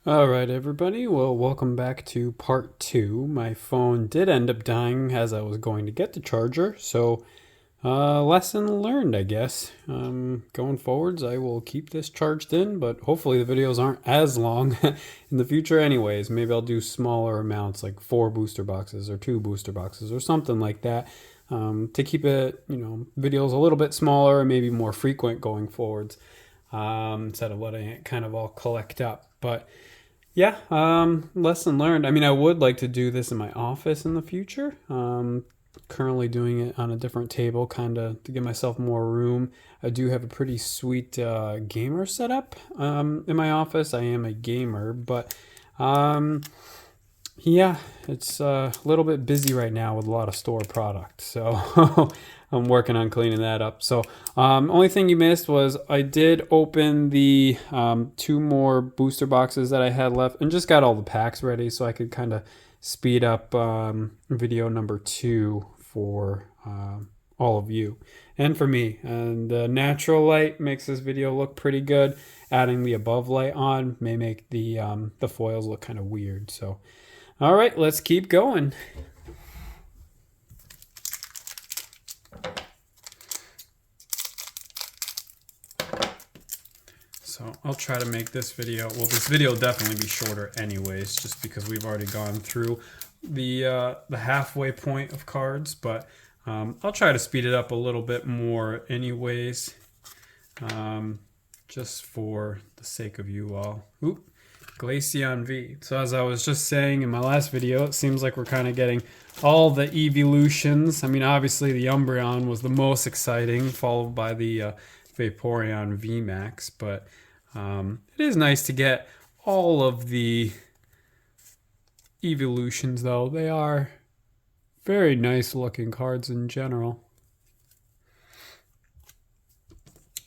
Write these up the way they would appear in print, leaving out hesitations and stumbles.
All right, everybody. Well, welcome back to part two. My phone did end up dying as I was going to get the charger, so lesson learned, I guess. Going forwards, I will keep this charged in, but hopefully the videos aren't as long in the future anyways. Maybe I'll do smaller amounts, like 4 booster boxes or 2 booster boxes or something like that, to keep it, videos a little bit smaller and maybe more frequent going forwards, instead of letting it kind of all collect up. But yeah, lesson learned. I mean, I would like to do this in my office in the future. Currently doing it on a different table, kind of to give myself more room. I do have a pretty sweet gamer setup in my office. I am a gamer, but yeah, it's a little bit busy right now with a lot of store product. So I'm working on cleaning that up. So only thing you missed was I did open the 2 more booster boxes that I had left and just got all the packs ready so I could kind of speed up video number 2 for all of you and for me. And the natural light makes this video look pretty good. Adding the above light on may make the foils look kind of weird. So all right, let's keep going. So I'll try to make this video, well, this video will definitely be shorter anyways, just because we've already gone through the halfway point of cards, but I'll try to speed it up a little bit more anyways, just for the sake of you all. Oop. Glaceon V. So as I was just saying in my last video, it seems like we're kind of getting all the evolutions. I mean, obviously the Umbreon was the most exciting, followed by the Vaporeon VMAX, but it is nice to get all of the evolutions, though. They are very nice looking cards in general.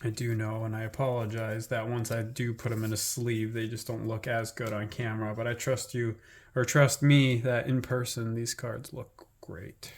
I do know, and I apologize, that once I do put them in a sleeve, they just don't look as good on camera. But I trust you, or trust me, that in person, these cards look great.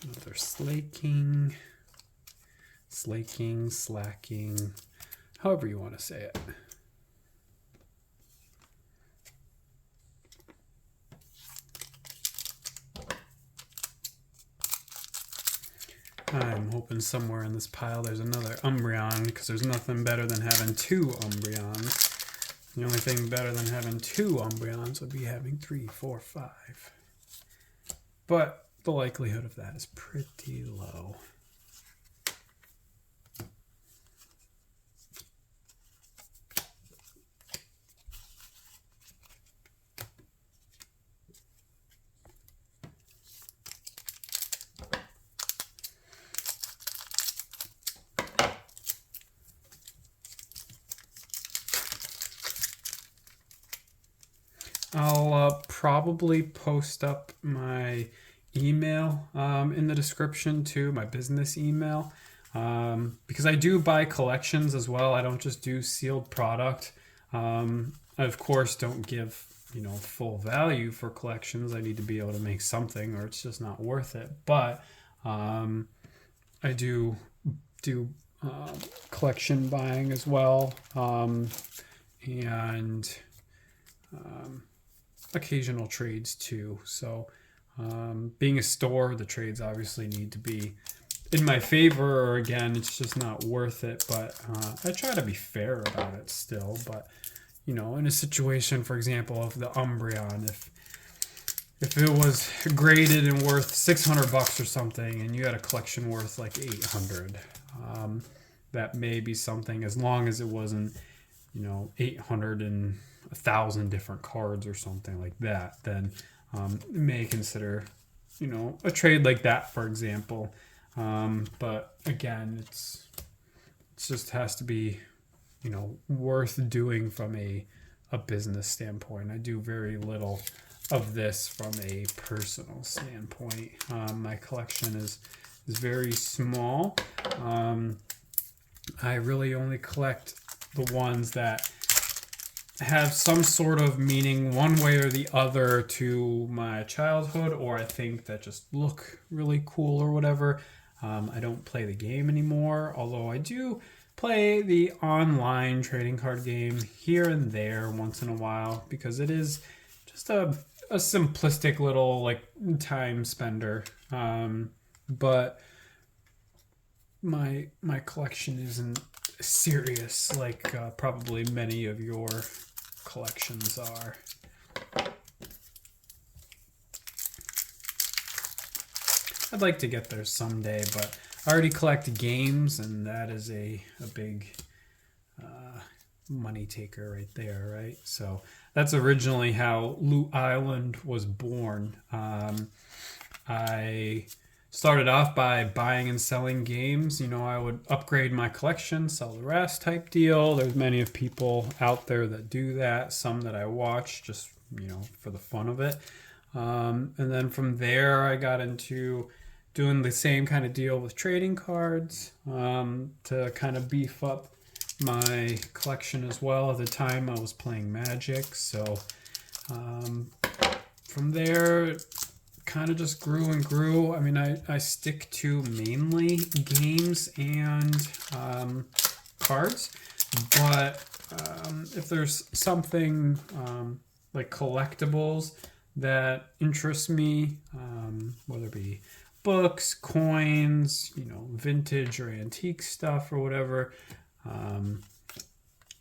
Another slacking, however you want to say it. I'm hoping somewhere in this pile there's another Umbreon, because there's nothing better than having 2 Umbreons. The only thing better than having 2 Umbreons would be having 3, 4, 5. But the likelihood of that is pretty low. I'll probably post up my email in the description too, my business email, because I do buy collections as well. I don't just do sealed product. I of course don't give full value for collections. I need to be able to make something, or it's just not worth it. But I do collection buying as well, and occasional trades too. So being a store, the trades obviously need to be in my favor, or again, it's just not worth it. But I try to be fair about it still. But in a situation, for example, of the Umbreon, if it was graded and worth $600 or something, and you had a collection worth like 800, that may be something, as long as it wasn't 800 and 1,000 different cards or something like that, then may consider a trade like that, for example. But again, it's just has to be worth doing from a business standpoint. I do very little of this from a personal standpoint. My collection is very small. I really only collect the ones that have some sort of meaning one way or the other to my childhood, or I think that just look really cool or whatever. I don't play the game anymore, although I do play the online trading card game here and there once in a while, because it is just a simplistic little like time spender. But my collection isn't serious like probably many of your collections are. I'd like to get there someday, but I already collect games, and that is a big money taker right there, right? So that's originally how Loot Island was born. I started off by buying and selling games. I would upgrade my collection, sell the rest type deal. There's many of people out there that do that. Some that I watch just, for the fun of it. And then from there, I got into doing the same kind of deal with trading cards to kind of beef up my collection as well. At the time, I was playing Magic. So from there, kind of just grew and grew. I mean, I stick to mainly games and cards, but if there's something like collectibles that interests me, whether it be books, coins, vintage or antique stuff or whatever,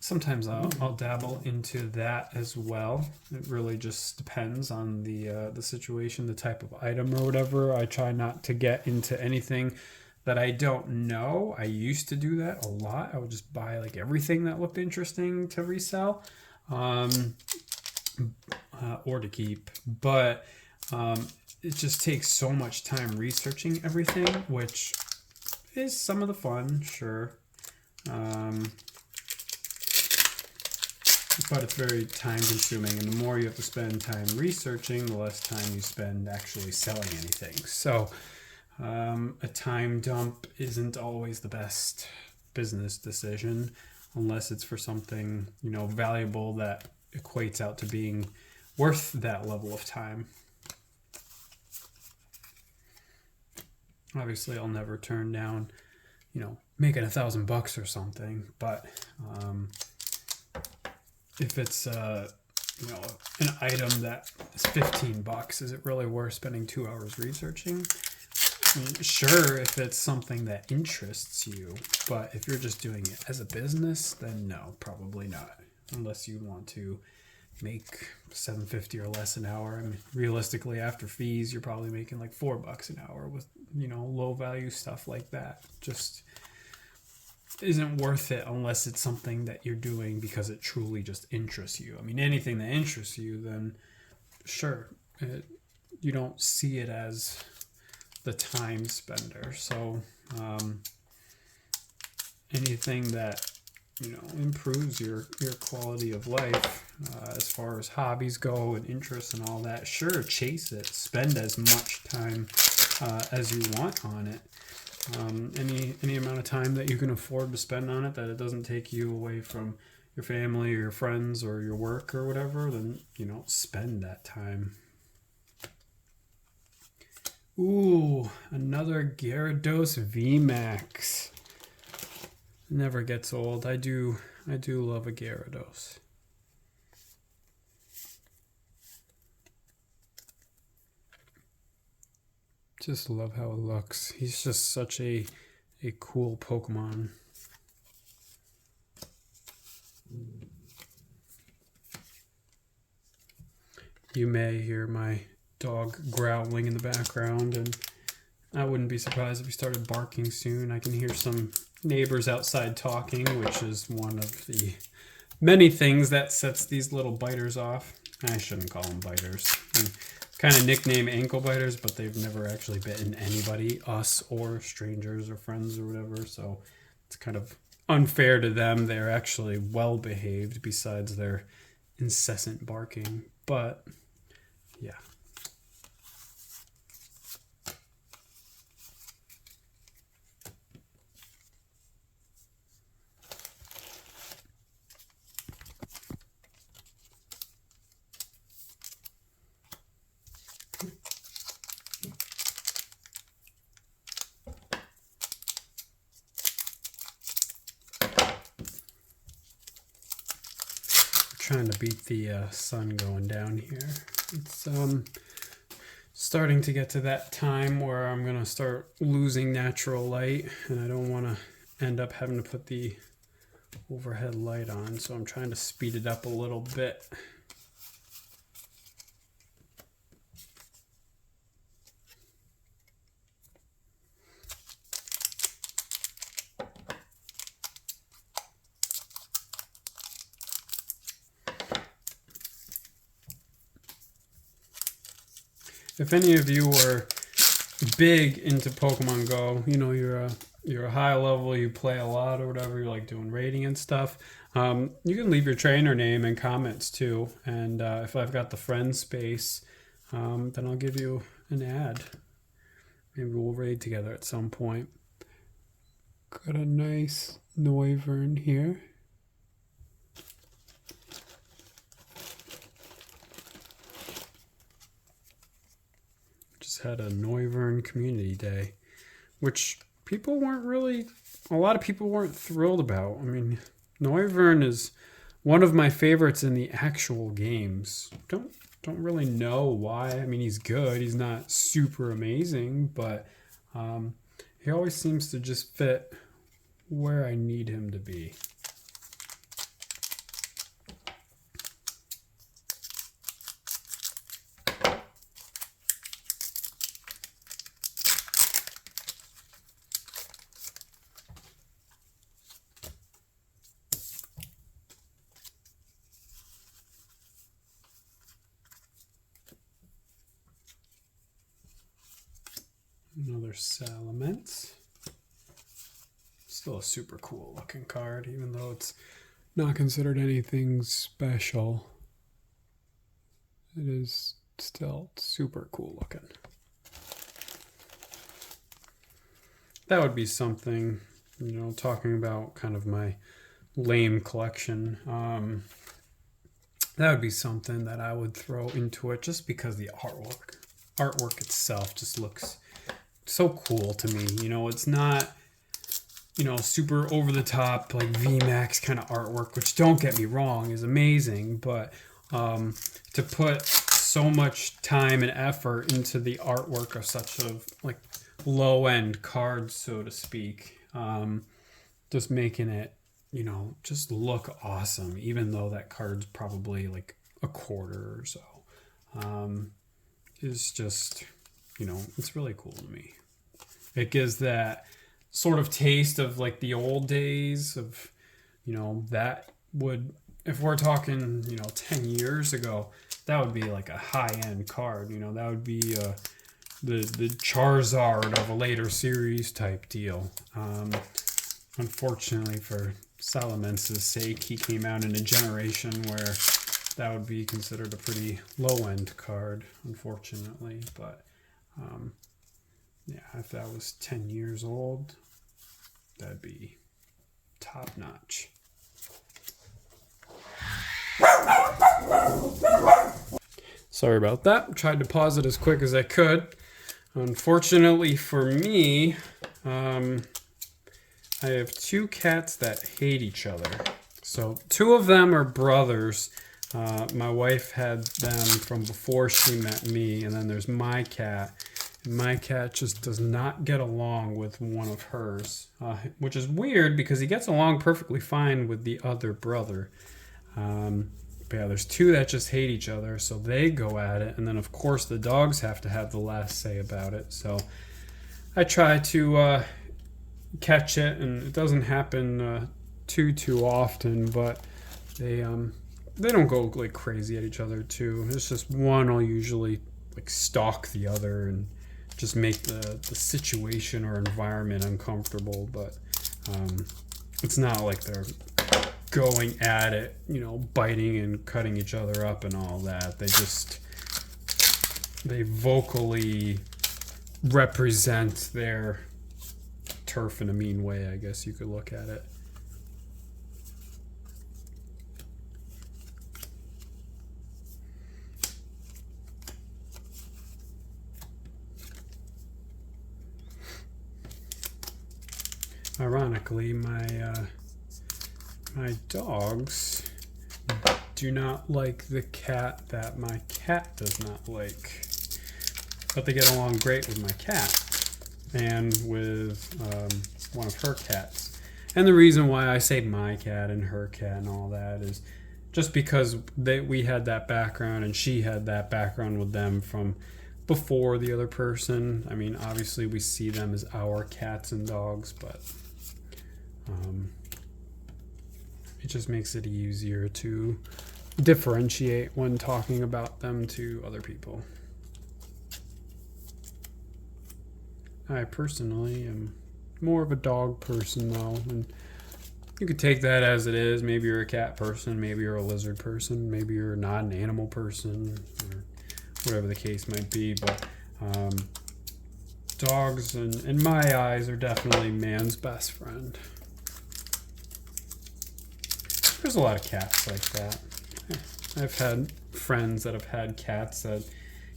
sometimes I'll dabble into that as well. It really just depends on the situation, the type of item or whatever. I try not to get into anything that I don't know. I used to do that a lot. I would just buy like everything that looked interesting to resell or to keep. But it just takes so much time researching everything, which is some of the fun, sure. But it's very time consuming, and the more you have to spend time researching, the less time you spend actually selling anything. So a time dump isn't always the best business decision unless it's for something, valuable that equates out to being worth that level of time. Obviously, I'll never turn down, making $1,000 or something, but if it's an item that is $15, is it really worth spending 2 hours researching? I mean, sure, if it's something that interests you, but if you're just doing it as a business, then no, probably not. Unless you want to make $7.50 or less an hour. I mean, realistically, after fees, you're probably making like $4 an hour with low value stuff like that. Just isn't worth it unless it's something that you're doing because it truly just interests you. I mean, anything that interests you, then sure, you don't see it as the time spender. So anything that improves your quality of life as far as hobbies go and interests and all that, sure, chase it. Spend as much time as you want on it. Any amount of time that you can afford to spend on it, that it doesn't take you away from your family or your friends or your work or whatever, then spend that time. Ooh, another Gyarados VMAX. Never gets old. I do love a Gyarados. Just love how it looks. He's just such a cool Pokemon. You may hear my dog growling in the background, and I wouldn't be surprised if he started barking soon. I can hear some neighbors outside talking, which is one of the many things that sets these little biters off. I shouldn't call them biters. Kind of nickname ankle biters, but they've never actually bitten anybody, us or strangers or friends or whatever. So it's kind of unfair to them. They're actually well behaved besides their incessant barking. But yeah. Trying to beat the sun going down here. It's starting to get to that time where I'm gonna start losing natural light, and I don't want to end up having to put the overhead light on, so I'm trying to speed it up a little bit. If any of you are big into Pokemon Go, you know, you're a high level, you play a lot or whatever, you're like doing rating and stuff, you can leave your trainer name in comments too. And if I've got the friend space, then I'll give you an ad. Maybe we'll raid together at some point. Got a nice Noivern here. Had a Noivern community day, which a lot of people weren't thrilled about. I mean, Noivern is one of my favorites in the actual games. Don't really know why. I mean, he's good. He's not super amazing, but he always seems to just fit where I need him to be. Another Salamence. Still a super cool looking card, even though it's not considered anything special. It is still super cool looking. That would be something, you know, talking about kind of my lame collection. That would be something that I would throw into it just because the artwork itself just looks so cool to me. You know, it's not, you know, super over the top like VMAX kind of artwork, which, don't get me wrong, is amazing, but to put so much time and effort into the artwork of such a like low end card, so to speak, just making it, you know, just look awesome, even though that card's probably like a quarter or so, is just, you know, it's really cool to me. It gives that sort of taste of like the old days of, you know, that would, if we're talking, you know, 10 years ago, that would be like a high-end card. You know, that would be the Charizard of a later series type deal. Unfortunately for Salamence's sake, he came out in a generation where that would be considered a pretty low-end card, unfortunately. But yeah, if that was 10 years old, that'd be top notch. Sorry about that. Tried to pause it as quick as I could. Unfortunately for me, I have two cats that hate each other. So two of them are brothers. My wife had them from before she met me, and then there's my cat. My cat just does not get along with one of hers, which is weird because he gets along perfectly fine with the other brother. But yeah, there's two that just hate each other, so they go at it. And then, of course, the dogs have to have the last say about it. So I try to catch it, and it doesn't happen too often, but they don't go like crazy at each other too. It's just one will usually like stalk the other and just make the situation or environment uncomfortable, but it's not like they're going at it, you know, biting and cutting each other up and all that. They just they vocally represent their turf in a mean way, I guess you could look at it. Ironically, my dogs do not like the cat that my cat does not like. But they get along great with my cat and with one of her cats. And the reason why I say my cat and her cat and all that is just because we had that background and she had that background with them from before the other person. I mean, obviously we see them as our cats and dogs, but it just makes it easier to differentiate when talking about them to other people. I personally am more of a dog person though, and you could take that as it is. Maybe you're a cat person, maybe you're a lizard person, maybe you're not an animal person, or whatever the case might be, but dogs, in my eyes, are definitely man's best friend. There's a lot of cats like that. I've had friends that have had cats that,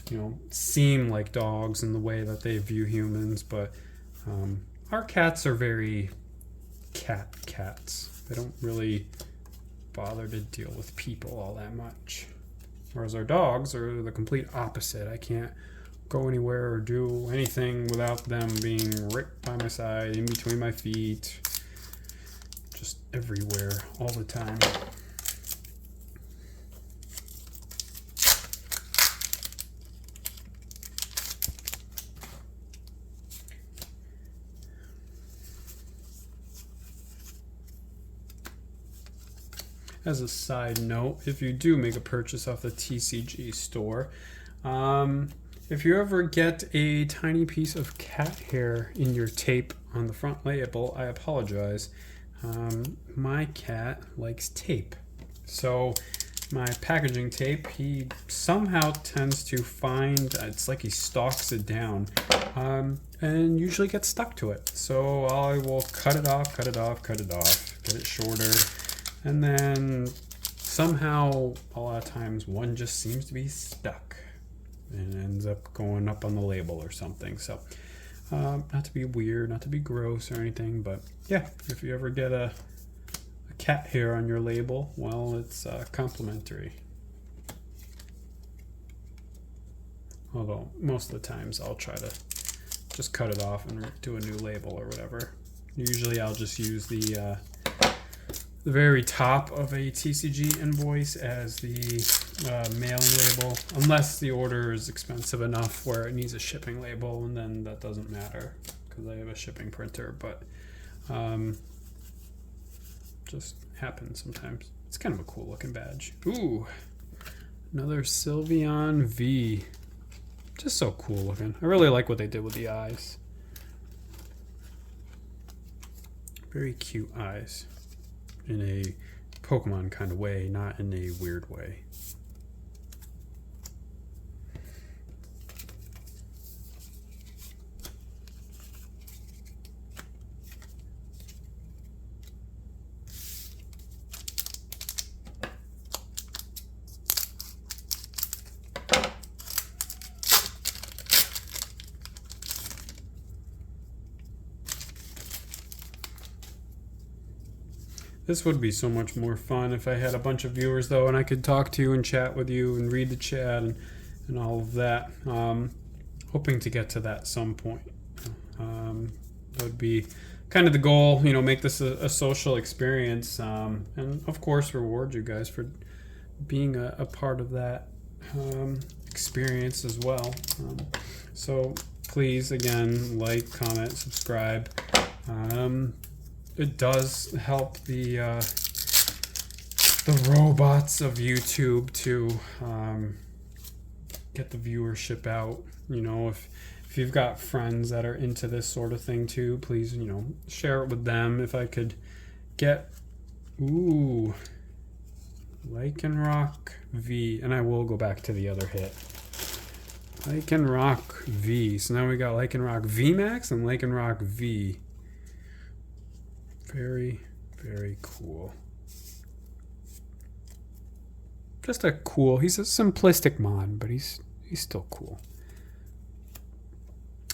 you know, seem like dogs in the way that they view humans, but our cats are very cats. They don't really bother to deal with people all that much. Whereas our dogs are the complete opposite. I can't go anywhere or do anything without them being right by my side, in between my feet, just everywhere, all the time. As a side note, if you do make a purchase off the TCG store, if you ever get a tiny piece of cat hair in your tape on the front label, I apologize. My cat likes tape. So my packaging tape, he somehow tends to find, it's like he stalks it down, and usually gets stuck to it. So I will cut it off, get it shorter. And then somehow, a lot of times, one just seems to be stuck and ends up going up on the label or something. So, not to be weird, not to be gross or anything, but yeah, if you ever get a cat hair on your label, well, it's complimentary. Although, most of the times, I'll try to just cut it off and do a new label or whatever. Usually, I'll just use the very top of a TCG invoice as the mailing label, unless the order is expensive enough where it needs a shipping label, and then that doesn't matter because I have a shipping printer, but just happens sometimes. It's kind of a cool looking badge. Ooh, another Sylveon V. Just so cool looking. I really like what they did with the eyes. Very cute eyes. In a Pokemon kind of way, not in a weird way. This would be so much more fun if I had a bunch of viewers though, and I could talk to you and chat with you and read the chat and all of that. Hoping to get to that some point. That would be kind of the goal, you know, make this a social experience, and of course reward you guys for being a part of that experience as well. So please, again, like, comment, subscribe. It does help the robots of YouTube to get the viewership out. You know, if you've got friends that are into this sort of thing too, please, you know, share it with them. If I could get, ooh, Lycanroc V, and I will go back to the other hit. Lycanroc V. So now we got Lycanroc V Max and Lycanroc V. Very, very cool. Just a cool, he's a simplistic mod, but he's still cool.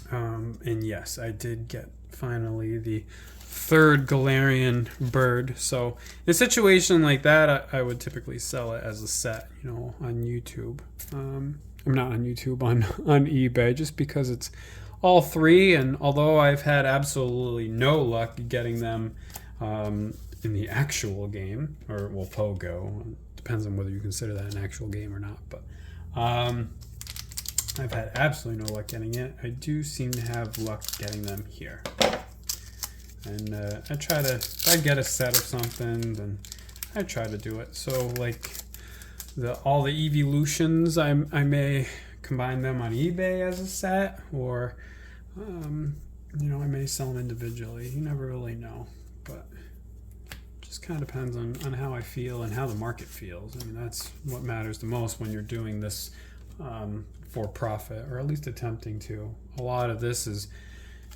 And yes, I did get finally the third Galarian bird. So in a situation like that, I would typically sell it as a set, you know, on YouTube. I'm not on YouTube, on eBay, just because it's all three. And although I've had absolutely no luck getting them in the actual game, or well, Pogo, depends on whether you consider that an actual game or not. But I've had absolutely no luck getting it. I do seem to have luck getting them here. And I try to, if I get a set of something, then I try to do it. So like all the evolutions, I may combine them on eBay as a set, or you know, I may sell them individually. You never really know, but just kind of depends on how I feel and how the market feels. I mean, that's what matters the most when you're doing this for profit, or at least attempting to. A lot of this is,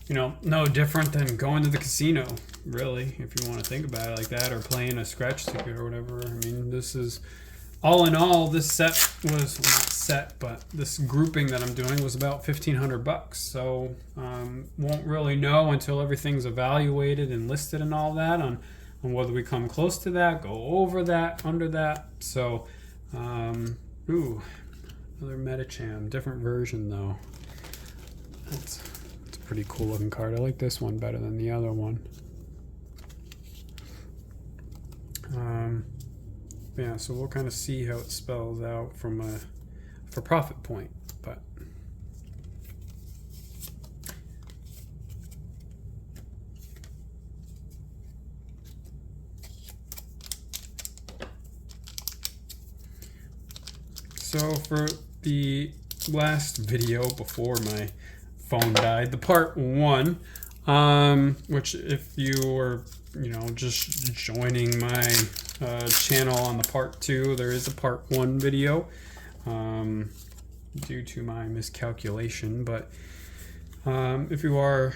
you know, no different than going to the casino, really, if you want to think about it like that, or playing a scratch ticket or whatever. I mean, this is, all in all, this set was, well, not set, but this grouping that I'm doing was about $1,500. So won't really know until everything's evaluated and listed and all that on whether we come close to that, go over that, under that. So, ooh, another Metacham, different version though. It's a pretty cool looking card. I like this one better than the other one. Yeah, so we'll kind of see how it spells out from a for profit point, but so for the last video before my phone died, the part 1, which if you were, you know, just joining my channel on the part 2, there is a part 1 video due to my miscalculation. But if you are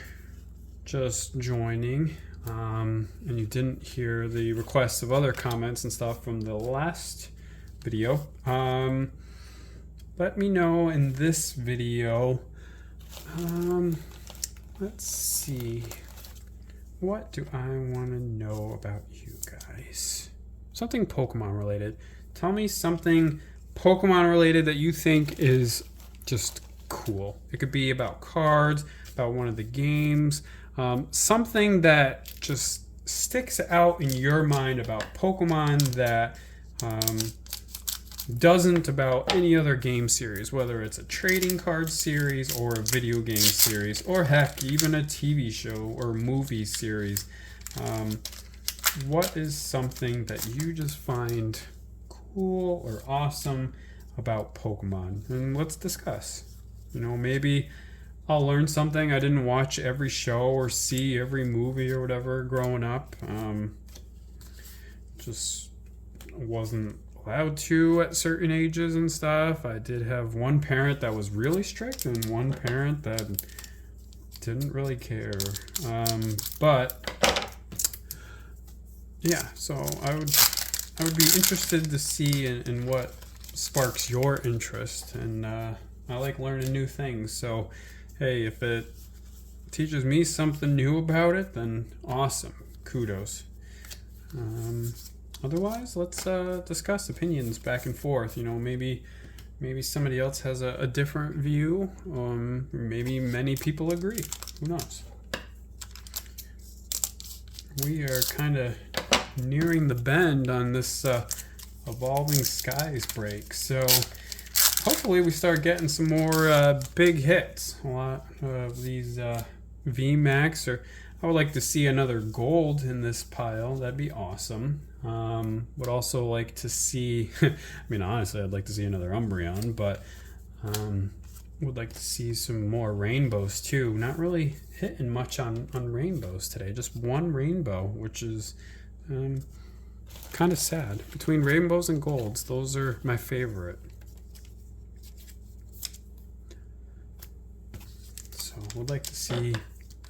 just joining and you didn't hear the requests of other comments and stuff from the last video, let me know in this video. Let's see, what do I want to know about you guys? Something Pokemon related. Tell me something Pokemon related that you think is just cool. It could be about cards, about one of the games, something that just sticks out in your mind about Pokemon that doesn't about any other game series, whether it's a trading card series or a video game series, or heck, even a TV show or movie series. What is something that you just find cool or awesome about Pokemon? And let's discuss. You know, maybe I'll learn something. I didn't watch every show or see every movie or whatever growing up. Just wasn't allowed to at certain ages and stuff. I did have one parent that was really strict and one parent that didn't really care. But yeah, so I would be interested to see in what sparks your interest, and I like learning new things. So hey, if it teaches me something new about it, then awesome, kudos. Otherwise, let's discuss opinions back and forth. You know, maybe somebody else has a different view. Maybe many people agree. Who knows? We are kind of nearing the bend on this Evolving Skies break. So hopefully we start getting some more big hits. A lot of these VMAX, or I would like to see another gold in this pile. That'd be awesome. Would also like to see, I mean, honestly, I'd like to see another Umbreon, but would like to see some more rainbows too. Not really hitting much on rainbows today. Just one rainbow, which is kind of sad. Between rainbows and golds, those are my favorite. would like to see,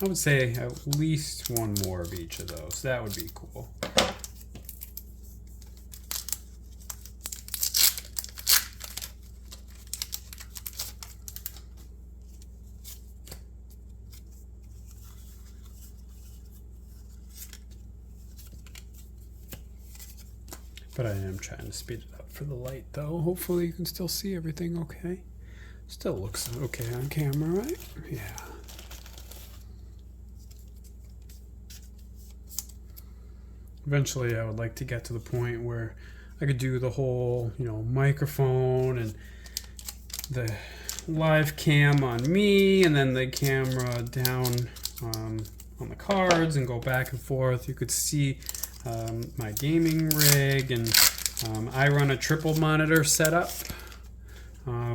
I would say at least one more of each of those. That would be cool. But I am trying to speed it up for the light though. Hopefully you can still see everything okay. Still looks okay on camera, right? Yeah. Eventually I would like to get to the point where I could do the whole, microphone and the live cam on me and then the camera down on the cards and go back and forth. You could see my gaming rig, and I run a triple monitor setup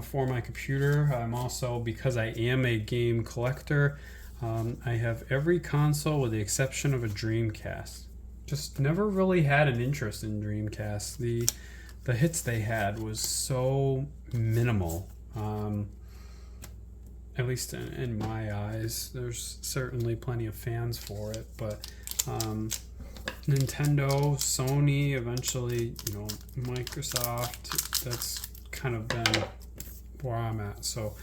for my computer. I'm also, because I am a game collector, I have every console with the exception of a Dreamcast. Just never really had an interest in Dreamcast. The hits they had was so minimal, at least in my eyes. There's certainly plenty of fans for it, but Nintendo, Sony, eventually, Microsoft, that's kind of been where I'm at. So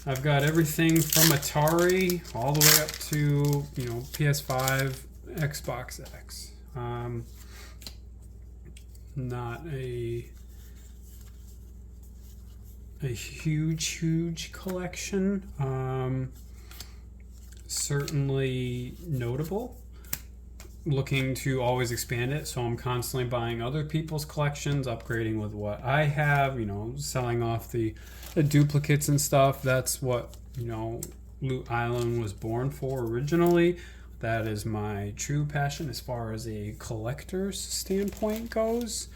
I've got everything from Atari all the way up to, PS5, Xbox X. Not a huge collection. Certainly notable. Looking to always expand it, so I'm constantly buying other people's collections, upgrading with what I have, selling off the duplicates and stuff. That's what Loot Island was born for originally. That is my true passion as far as a collector's standpoint goes.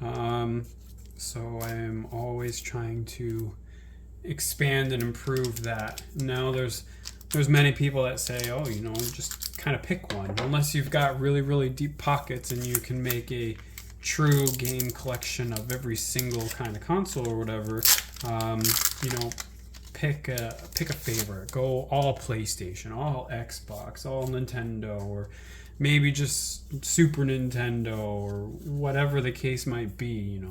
So I am always trying to expand and improve that. Now there's many people that say, oh, just kind of pick one, unless you've got really deep pockets and you can make a true game collection of every single kind of console or whatever. Pick a favorite. Go all PlayStation, all Xbox, all Nintendo, or maybe just Super Nintendo, or whatever the case might be.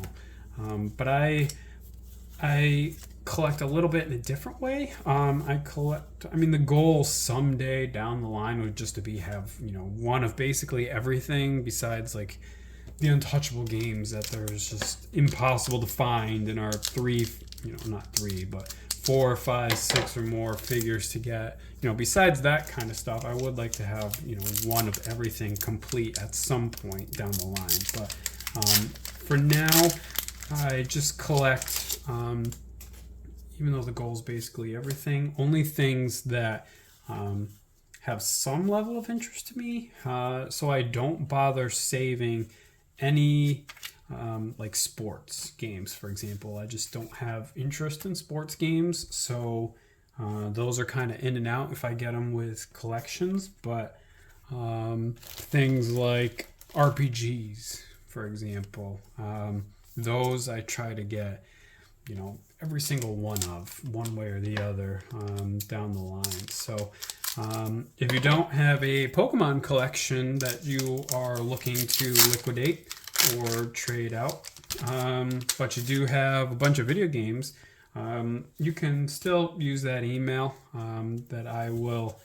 But I collect a little bit in a different way. The goal someday down the line would just to have one of basically everything, besides like the untouchable games that there's just impossible to find in our not three, but 4, 5, 6 or more figures to get. Besides that kind of stuff, I would like to have one of everything complete at some point down the line. But for now, I just collect, even though the goal is basically everything, only things that have some level of interest to me. So I don't bother saving any like sports games, for example. I just don't have interest in sports games. So those are kind of in and out if I get them with collections. But things like RPGs, for example, those I try to get, every single one of, one way or the other, down the line. So if you don't have a Pokemon collection that you are looking to liquidate or trade out, but you do have a bunch of video games, you can still use that email that I will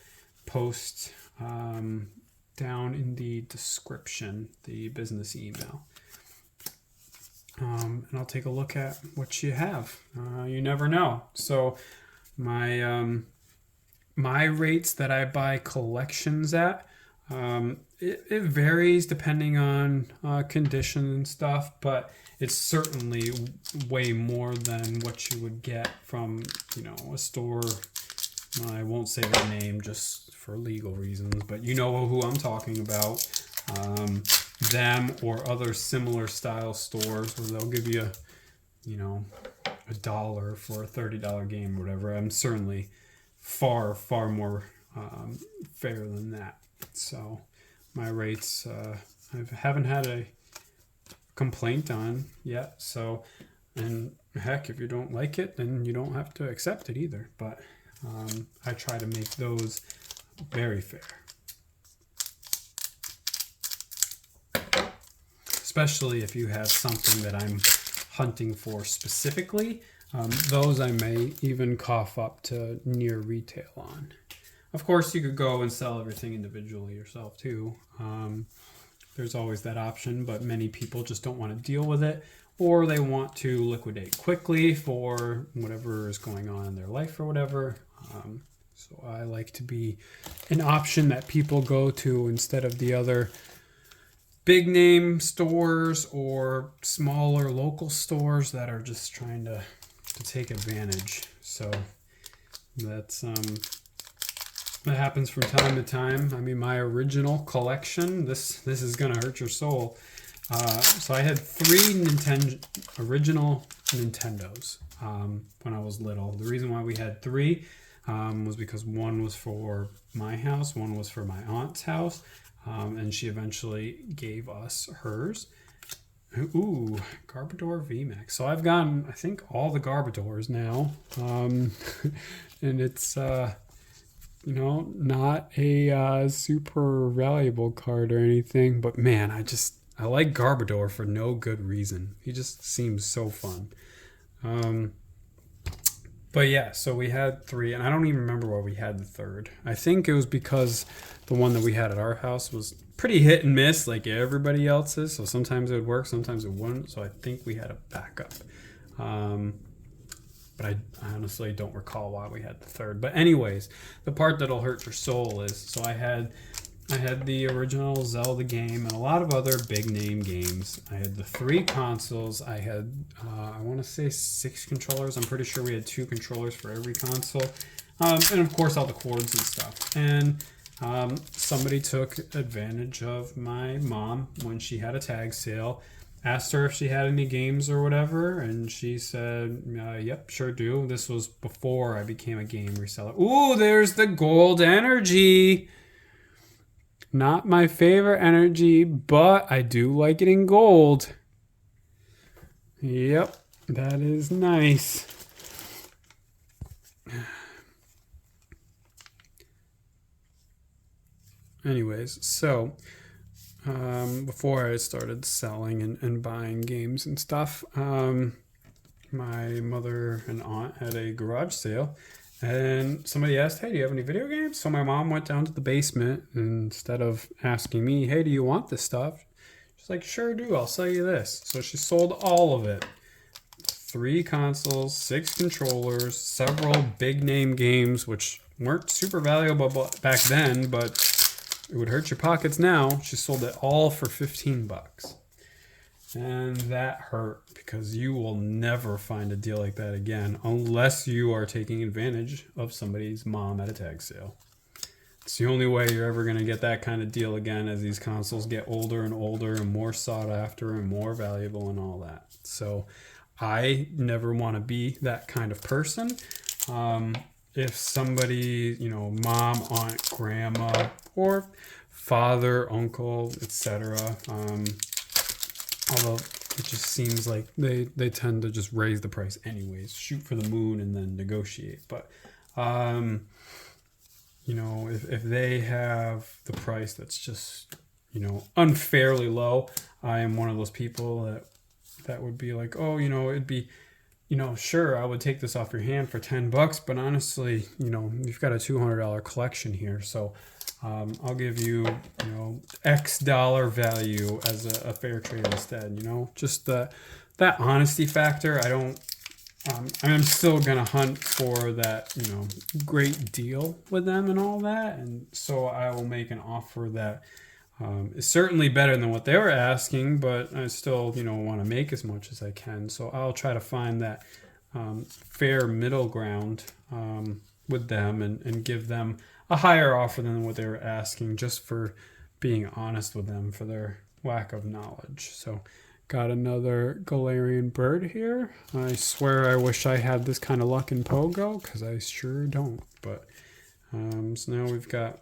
post down in the description, the business email. And I'll take a look at what you have. You never know. So my rates that I buy collections at, it varies depending on condition and stuff, but it's certainly way more than what you would get from a store. I won't say their name just for legal reasons, but you know who I'm talking about. Them or other similar style stores where they'll give you, $1 for a $30 game or whatever. I'm certainly far more fair than that. So my rates, I haven't had a complaint on yet. So, and heck, if you don't like it, then you don't have to accept it either. But I try to make those very fair. Especially if you have something that I'm hunting for specifically. Those I may even cough up to near retail on. Of course, you could go and sell everything individually yourself too. There's always that option, but many people just don't want to deal with it, or they want to liquidate quickly for whatever is going on in their life or whatever. So I like to be an option that people go to instead of the other big name stores or smaller local stores that are just trying to take advantage. So that's that happens from time to time. I mean, my original collection, this is gonna hurt your soul. So I had 3 original Nintendos when I was little. The reason why we had 3 was because one was for my house, one was for my aunt's house, and she eventually gave us hers. Ooh, Garbodor VMAX. So I've gotten, I think, all the Garbodors now, and it's not a super valuable card or anything, but man, I like Garbodor for no good reason. He just seems so fun. But yeah, so we had 3, and I don't even remember why we had the 3rd. I think it was because the one that we had at our house was pretty hit and miss like everybody else's. So sometimes it would work, sometimes it wouldn't. So I think we had a backup. But I honestly don't recall why we had the 3rd. But anyways, the part that'll hurt your soul is, so I had the original Zelda game and a lot of other big name games. I had the 3 consoles. I had, I want to say 6 controllers. I'm pretty sure we had 2 controllers for every console. And of course all the cords and stuff. And somebody took advantage of my mom when she had a tag sale. Asked her if she had any games or whatever, and she said, yep, sure do. This was before I became a game reseller. Ooh, there's the gold energy. Not my favorite energy, but I do like it in gold. Yep, that is nice. Anyways, so before I started selling and buying games and stuff, my mother and aunt had a garage sale, and somebody asked, hey, do you have any video games? So my mom went down to the basement, and instead of asking me, hey, do you want this stuff? She's like, sure do, I'll sell you this. So she sold all of it. 3 consoles, 6 controllers, several big name games, which weren't super valuable back then, but it would hurt your pockets now. She sold it all for $15. And that hurt, because you will never find a deal like that again unless you are taking advantage of somebody's mom at a tag sale. It's the only way you're ever going to get that kind of deal again, as these consoles get older and older and more sought after and more valuable and all that. So I never want to be that kind of person. If somebody, mom, aunt, grandma, or father, uncle, etc., although it just seems like they tend to just raise the price anyways, shoot for the moon and then negotiate. But if they have the price that's just unfairly low, I am one of those people that would be like, oh, it'd be, sure, I would take this off your hand for $10, but honestly, you've got a $200 collection here, so I'll give you, X dollar value as a fair trade instead. Just that honesty factor. I'm still gonna hunt for that, great deal with them and all that, and so I will make an offer that is certainly better than what they were asking, but I still, want to make as much as I can. So I'll try to find that fair middle ground with them and give them a higher offer than what they were asking, just for being honest with them for their lack of knowledge. So got another Galarian bird here. I swear I wish I had this kind of luck in Pogo, because I sure don't. But so now we've got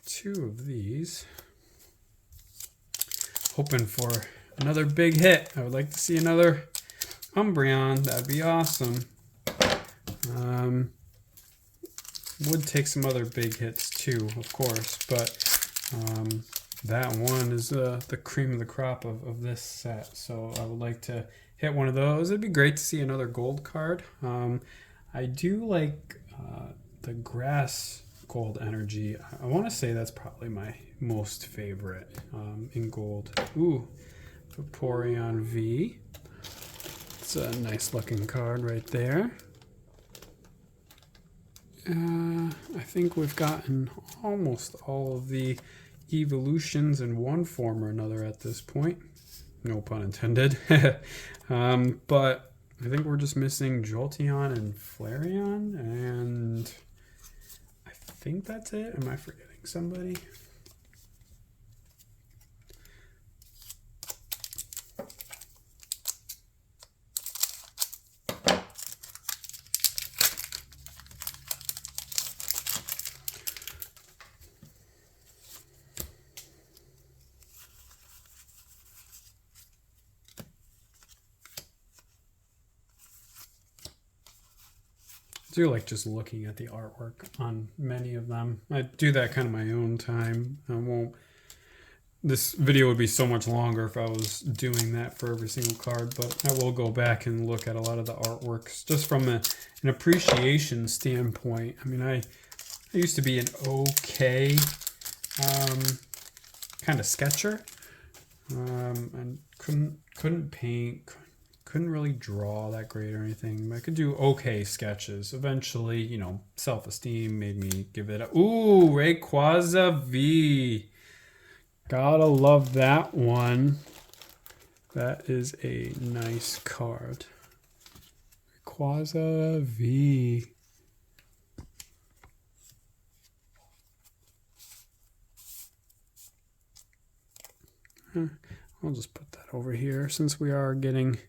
2 of these. Hoping for another big hit. I would like to see another Umbreon. That'd be awesome. would take some other big hits too, of course, but that one is the cream of the crop of this set. So I would like to hit one of those. It'd be great to see another gold card. I do like the grass gold energy. I want to say that's probably my most favorite in gold. Ooh, Vaporeon V. It's a nice looking card right there. I think we've gotten almost all of the evolutions in one form or another at this point. No pun intended. But I think we're just missing Jolteon and Flareon, and I think that's it. Am I forgetting somebody? I do like just looking at the artwork on many of them. I do that kind of my own time. I won't. This video would be so much longer if I was doing that for every single card, but I will go back and look at a lot of the artworks just from an appreciation standpoint. I mean, I used to be an okay kind of sketcher, and couldn't paint. Couldn't really draw that great or anything. I could do okay sketches. Eventually, you know, self-esteem made me give it a... Ooh, Rayquaza V. Gotta love that one. That is a nice card. Rayquaza V. I'll just put that over here. Since we are getting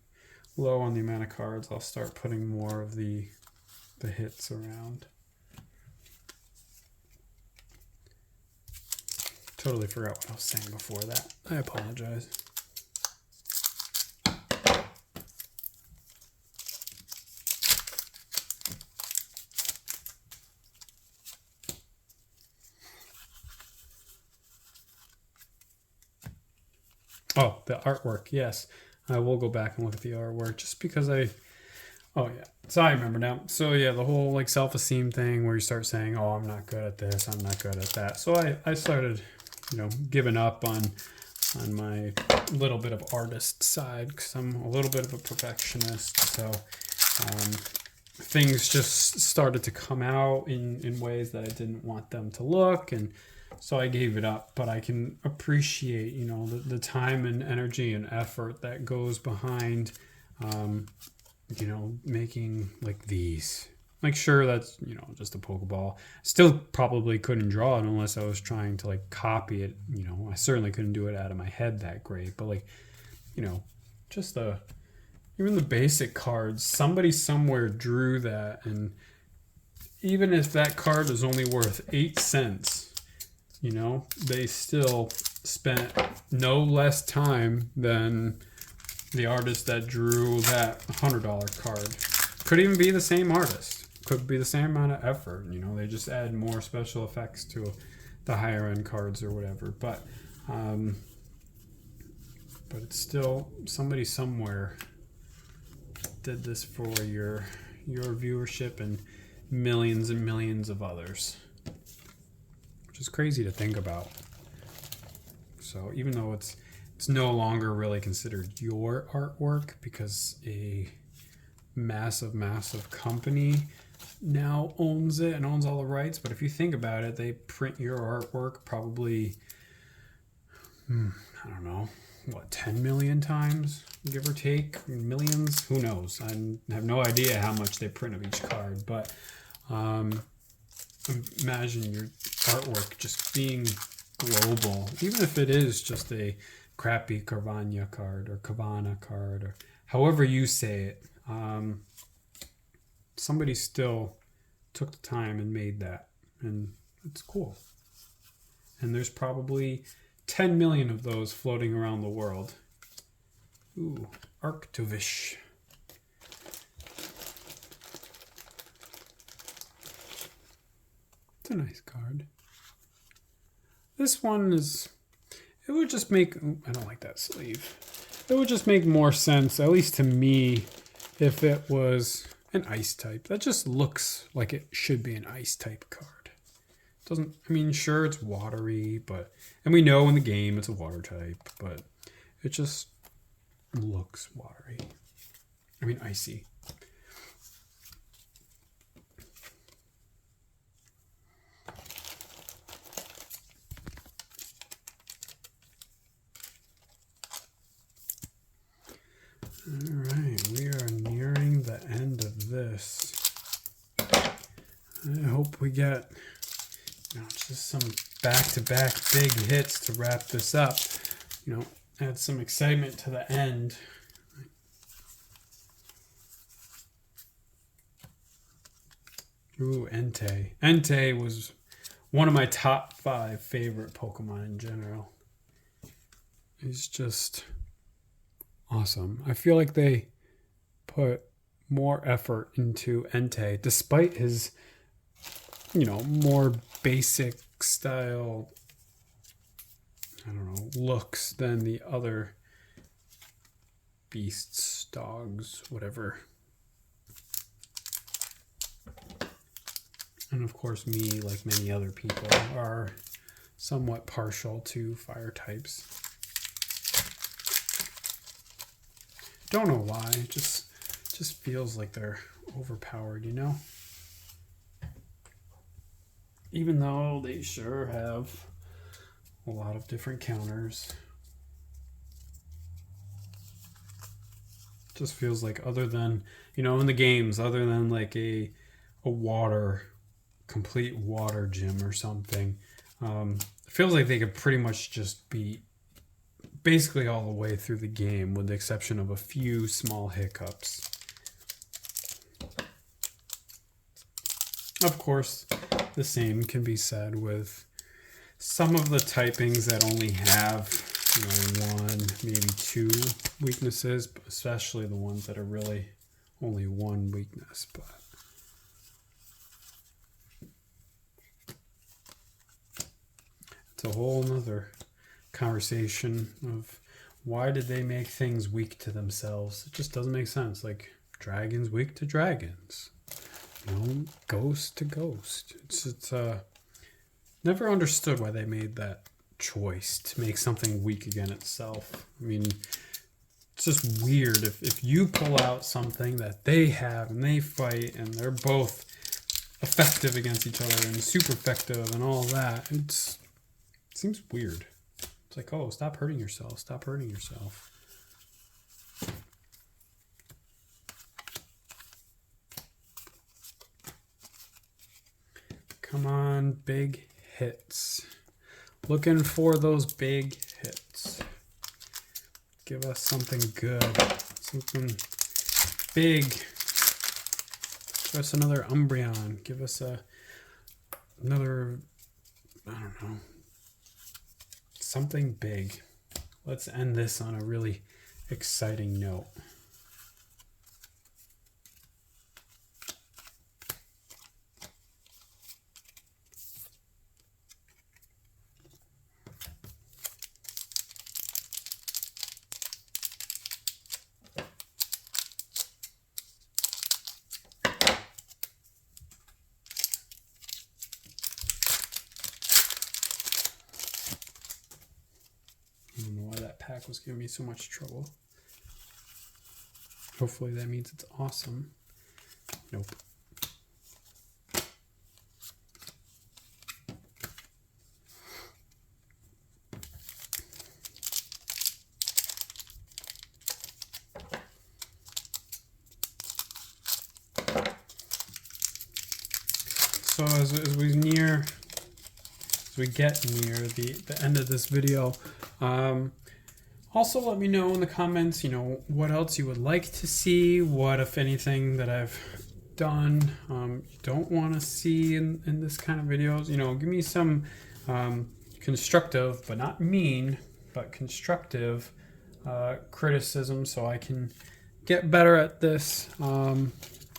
low on the amount of cards, I'll start putting more of the hits around. Totally forgot what I was saying before that. I apologize. Oh, the artwork, yes. I will go back and look at the artwork just because oh yeah, so I remember now. So yeah, the whole like self-esteem thing where you start saying, oh, I'm not good at this, I'm not good at that. So I started, you know, giving up on my little bit of artist side because I'm a little bit of a perfectionist. So things just started to come out in ways that I didn't want them to look, and so I gave it up. But I can appreciate, you know, the time and energy and effort that goes behind, you know, making like these. Like, sure, that's, you know, just a Pokeball. Still probably couldn't draw it unless I was trying to like copy it. You know, I certainly couldn't do it out of my head that great. But like, you know, just even the basic cards, somebody somewhere drew that, and even if that card is only worth 8 cents, you know, they still spent no less time than the artist that drew that $100 card. Could even be the same artist. Could be the same amount of effort. You know, they just add more special effects to the higher end cards or whatever. But it's still somebody somewhere did this for your viewership and millions of others, which is crazy to think about. So even though it's no longer really considered your artwork because a massive company now owns it and owns all the rights, but if you think about it, they print your artwork probably, I don't know, what, 10 million times, give or take, millions, who knows? I have no idea how much they print of each card, but imagine your artwork just being global, even if it is just a crappy Carvana card or Carvana card or however you say it. Somebody still took the time and made that, and it's cool. And there's probably 10 million of those floating around the world. Ooh, Arctovish. It's a nice card. This one is, it would just make, I don't like that sleeve. It would just make more sense, at least to me, if it was an ice type. That just looks like it should be an ice type card. Doesn't, I mean, sure, it's watery, but, and we know in the game it's a water type, but it just looks watery. I mean, icy. All right, we are nearing the end of this. I hope we get just some back-to-back big hits to wrap this up. Add some excitement to the end. Ooh, Entei. Entei was one of my top 5 favorite Pokemon in general. He's just awesome. I feel like they put more effort into Entei, despite his, more basic style, looks than the other beasts, dogs, whatever. And of course, me, like many other people, are somewhat partial to fire types. Don't know why. It just feels like they're overpowered, Even though they sure have a lot of different counters. Just feels like, other than, in the games, other than like a complete water gym or something, it feels like they could pretty much just beat basically all the way through the game, with the exception of a few small hiccups. Of course, the same can be said with some of the typings that only have, 1, maybe 2 weaknesses, especially the ones that are really only 1 weakness. But it's a whole nother conversation of why did they make things weak to themselves. It just doesn't make sense. Like, dragons weak to dragons, ghost to ghost. It's never understood why they made that choice to make something weak against itself. I mean, it's just weird. If you pull out something that they have and they fight and they're both effective against each other and super effective and all that, it seems weird. It's like, oh, stop hurting yourself. Stop hurting yourself. Come on, big hits. Looking for those big hits. Give us something good. Something big. Give us another Umbreon. Give us another, I don't know, something big. Let's end this on a really exciting note. I don't know why that pack was giving me so much trouble. Hopefully that means it's awesome. Nope. So as we get near the end of this video, also let me know in the comments, what else you would like to see, what, if anything, that I've done you don't want to see in this kind of videos. Give me some constructive, but not mean, but constructive criticism so I can get better at this.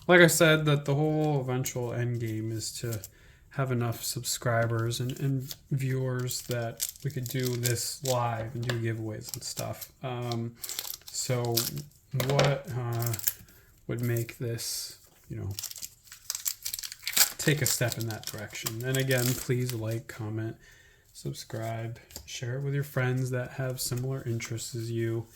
Like I said, that the whole eventual end game is to have enough subscribers and viewers that we could do this live and do giveaways and stuff. So what would make this, take a step in that direction? And again, please like, comment, subscribe, share it with your friends that have similar interests as you.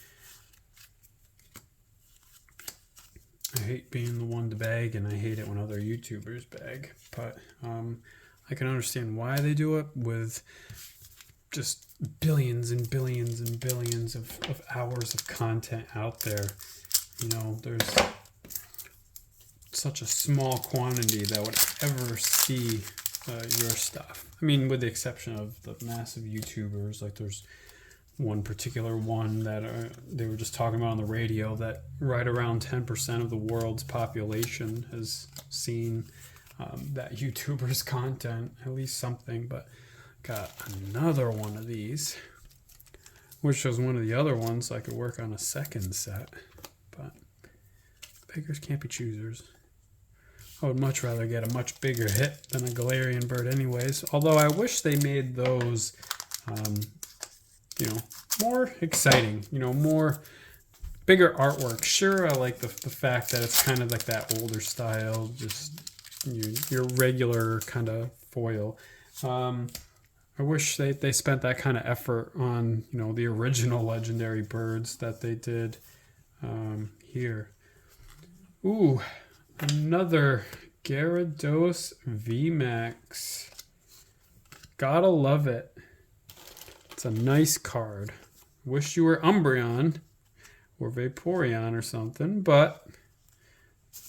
I hate being the one to beg, and I hate it when other YouTubers beg, but I can understand why they do it with just billions and billions and billions of hours of content out there. There's such a small quantity that would ever see your stuff. I mean, with the exception of the massive YouTubers, like there's one particular one that they were just talking about on the radio that right around 10% of the world's population has seen that YouTuber's content, at least something. But got another one of these, which was one of the other ones, so I could work on a second set. But beggars can't be choosers. I would much rather get a much bigger hit than a Galarian bird anyways, although I wish they made those more exciting, more bigger artwork. Sure, I like the fact that it's kind of like that older style, just your regular kind of foil. I wish they spent that kind of effort on, the original legendary birds that they did here. Ooh, another Gyarados VMAX. Gotta love it. It's a nice card. Wish you were Umbreon or Vaporeon or something, but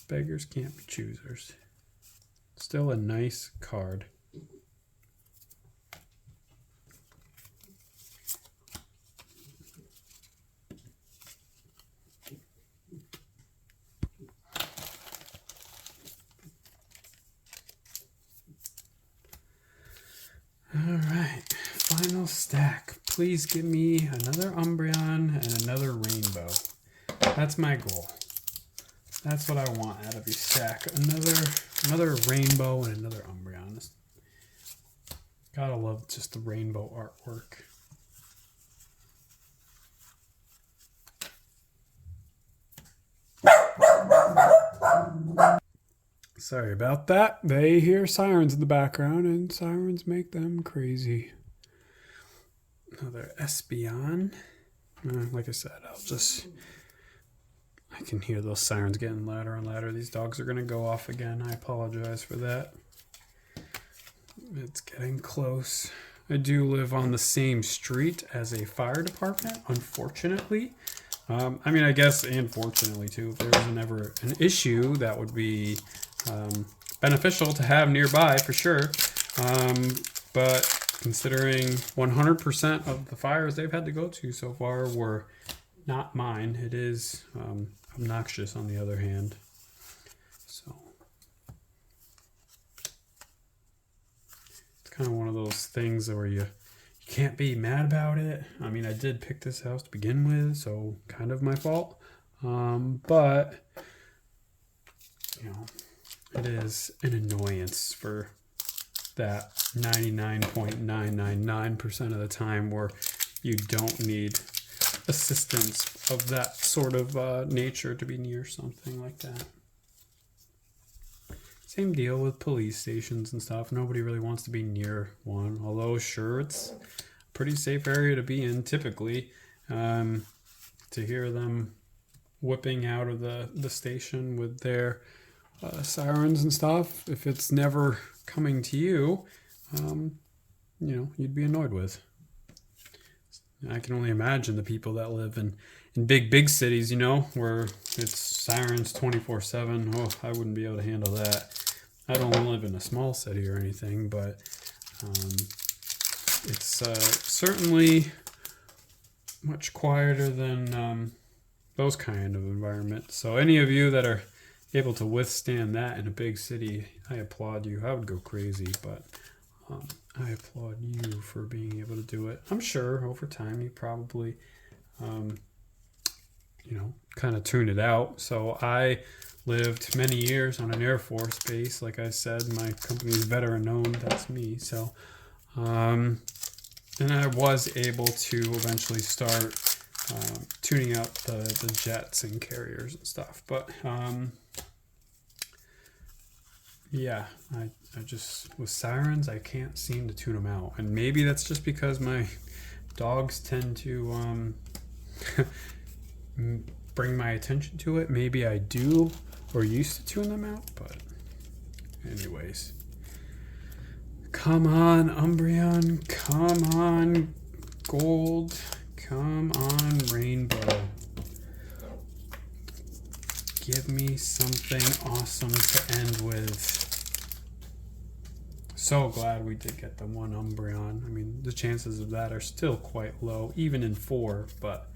beggars can't be choosers. Still a nice card. Alright, final stack. Please give me another Umbreon and another Rainbow. That's my goal. That's what I want out of your stack. Another Rainbow and another Umbreon. Gotta love just the rainbow artwork. Sorry about that. They hear sirens in the background, and sirens make them crazy. Another Espeon. Like I said, I can hear those sirens getting louder and louder. These dogs are going to go off again. I apologize for that. It's getting close. I do live on the same street as a fire department, unfortunately. I guess, and fortunately too, if there was ever an issue, that would be beneficial to have nearby for sure. But considering 100% of the fires they've had to go to so far were not mine, it is obnoxious on the other hand. So it's kind of one of those things where you can't be mad about it. I mean, I did pick this house to begin with, so kind of my fault. But it is an annoyance for that 99.999% of the time where you don't need assistance of that sort of nature to be near something like that. Same deal with police stations and stuff. Nobody really wants to be near one, although sure, it's a pretty safe area to be in typically. To hear them whipping out of the station with their sirens and stuff, if it's never coming to you, you'd be annoyed with. I can only imagine the people that live in big cities, where it's sirens 24/7. Oh, I wouldn't be able to handle that. I don't live in a small city or anything, but it's certainly much quieter than those kind of environments. So any of you that are able to withstand that in a big city, I applaud you. I would go crazy, but I applaud you for being able to do it. I'm sure over time you probably kind of tune it out. So I lived many years on an Air Force base. Like I said, my company is veteran owned. That's me. So, and I was able to eventually start tuning out the jets and carriers and stuff. But yeah, I just, with sirens, I can't seem to tune them out. And maybe that's just because my dogs tend to bring my attention to it. Maybe I do or used to tune them out, but anyways. Come on, Umbreon. Come on, Gold. Come on, Rainbow. Give me something awesome to end with. So glad we did get the one Umbreon. I mean, the chances of that are still quite low, even in 4, but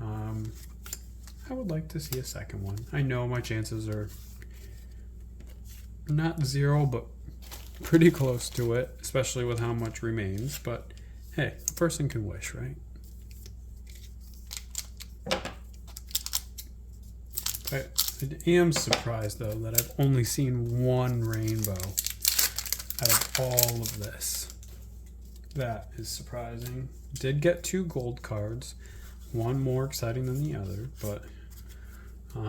I would like to see a second one. I know my chances are not 0, but pretty close to it, especially with how much remains. But hey, a person can wish, right? I am surprised, though, that I've only seen one rainbow out of all of this. That is surprising. Did get 2 gold cards, one more exciting than the other, but I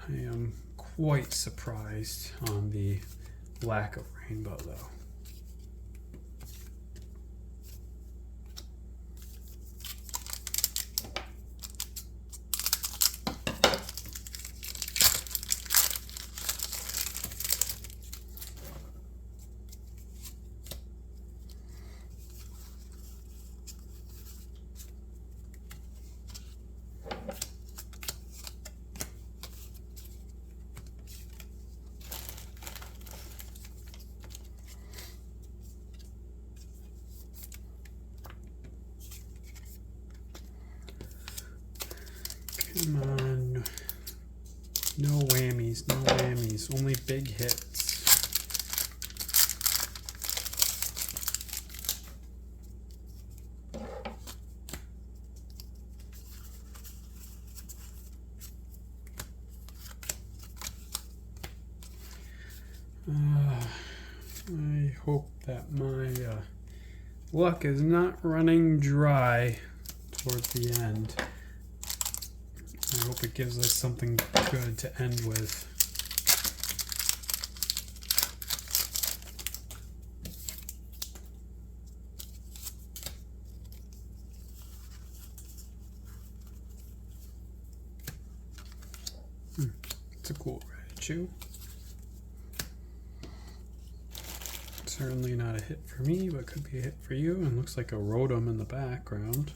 am quite surprised on the lack of rainbow, though. Come on. No whammies, no whammies. Only big hits. I hope that my luck is not running dry towards the end. I hope it gives us something good to end with. It's a cool Raichu. Certainly not a hit for me, but could be a hit for you. And looks like a Rotom in the background.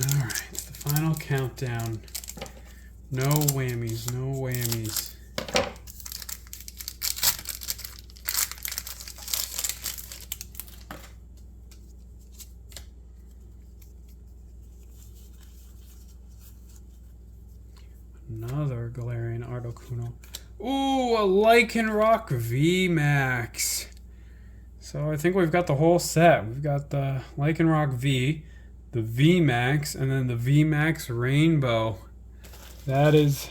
Alright, it's the final countdown. No whammies, no whammies. Another Galarian Articuno. Ooh, a Lycanroc VMAX. So I think we've got the whole set. We've got the Lycanroc V, the VMAX, and then the VMAX Rainbow. That is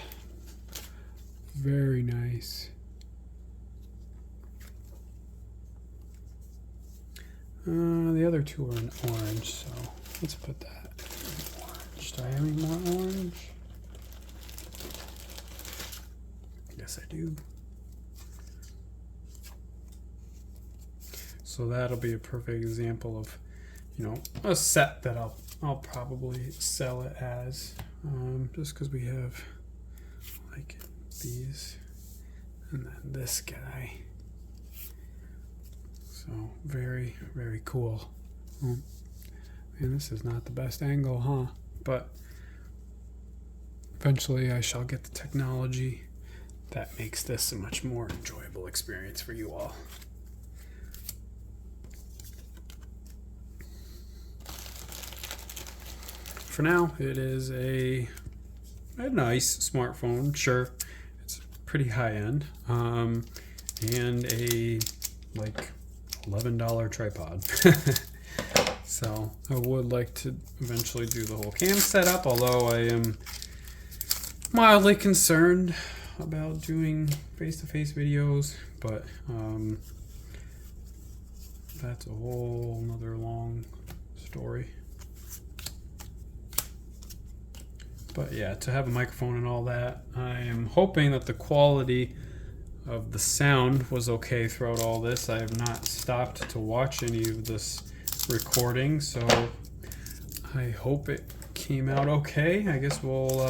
very nice. The other 2 are in orange, so let's put that in orange. Do I have any more orange? Yes, I do. So that'll be a perfect example of, a set that I'll probably sell it as, just because we have like these and then this guy. So very, very cool. Man, this is not the best angle, huh? But eventually I shall get the technology that makes this a much more enjoyable experience for you all. For now, it is a nice smartphone. Sure, it's pretty high end, and a like $11 tripod. So I would like to eventually do the whole cam setup, although I am mildly concerned about doing face-to-face videos, but that's a whole nother long story. But yeah, to have a microphone and all that, I am hoping that the quality of the sound was okay throughout all this. I have not stopped to watch any of this recording, so I hope it came out okay. I guess we'll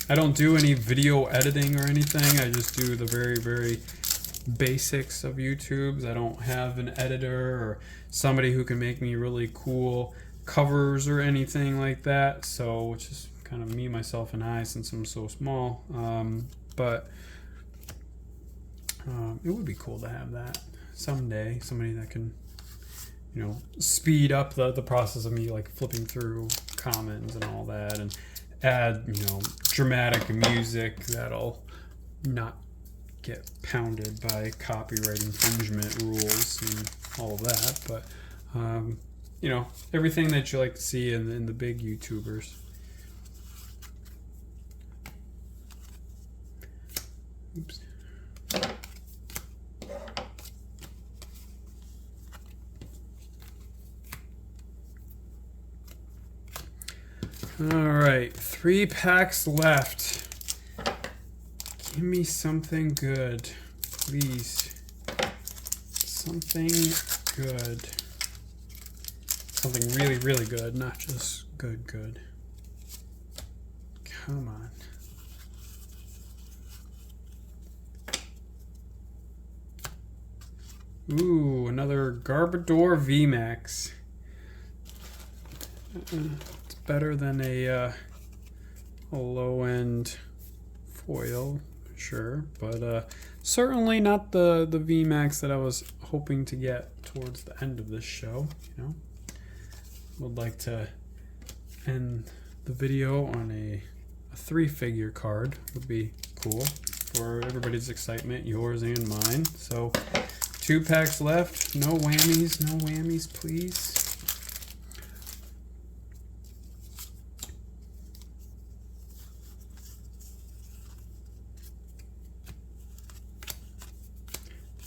I don't do any video editing or anything. I just do the very basics of YouTube. I don't have an editor or somebody who can make me really cool covers or anything like that, so which is kind of me, myself, and I, since I'm so small. But it would be cool to have that someday, somebody that can, you know, speed up the process of me like flipping through comments and all that, and add, you know, dramatic music that'll not get pounded by copyright infringement rules and all of that. But you know, everything that you like to see in the big YouTubers. Oops. All right, 3 packs left. Give me something good, please. Something good. Something really good, not just good. Come on. Ooh, another Garbodor VMAX. It's better than a low-end foil, sure, but certainly not the VMAX that I was hoping to get towards the end of this show. You know, would like to end the video on a 3-figure card. Would be cool for everybody's excitement, yours and mine. So 2 packs left. No whammies, please.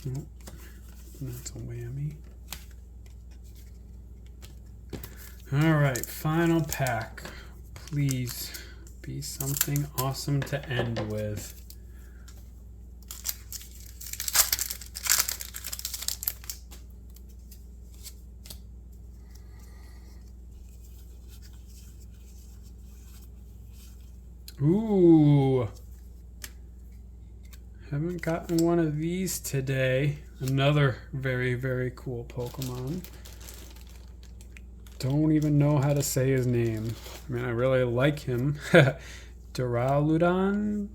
Nope, that's a whammy. All right, final pack. Please be something awesome to end with. Ooh. Haven't gotten one of these today. Another very cool Pokemon. Don't even know how to say his name. I mean, I really like him. Duraludon?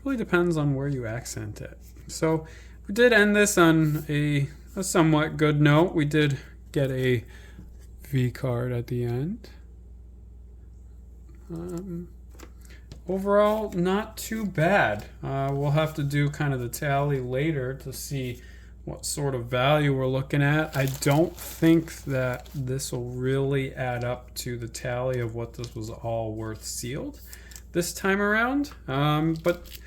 Really depends on where you accent it. So we did end this on a somewhat good note. We did get a V card at the end. Overall, not too bad. We'll have to do kind of the tally later to see what sort of value we're looking at. I don't think that this will really add up to the tally of what this was all worth sealed this time around. But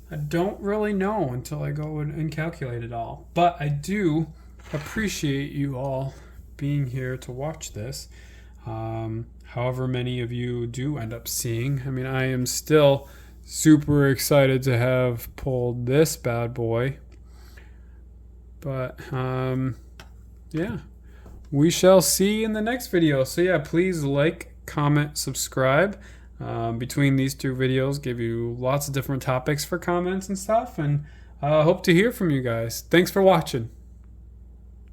I don't really know until I go and calculate it all. But I do appreciate you all being here to watch this. However many of you do end up seeing. I mean, I am still super excited to have pulled this bad boy. But, yeah, we shall see in the next video. So yeah, please like, comment, subscribe. Between these 2 videos, give you lots of different topics for comments and stuff. And hope to hear from you guys. Thanks for watching.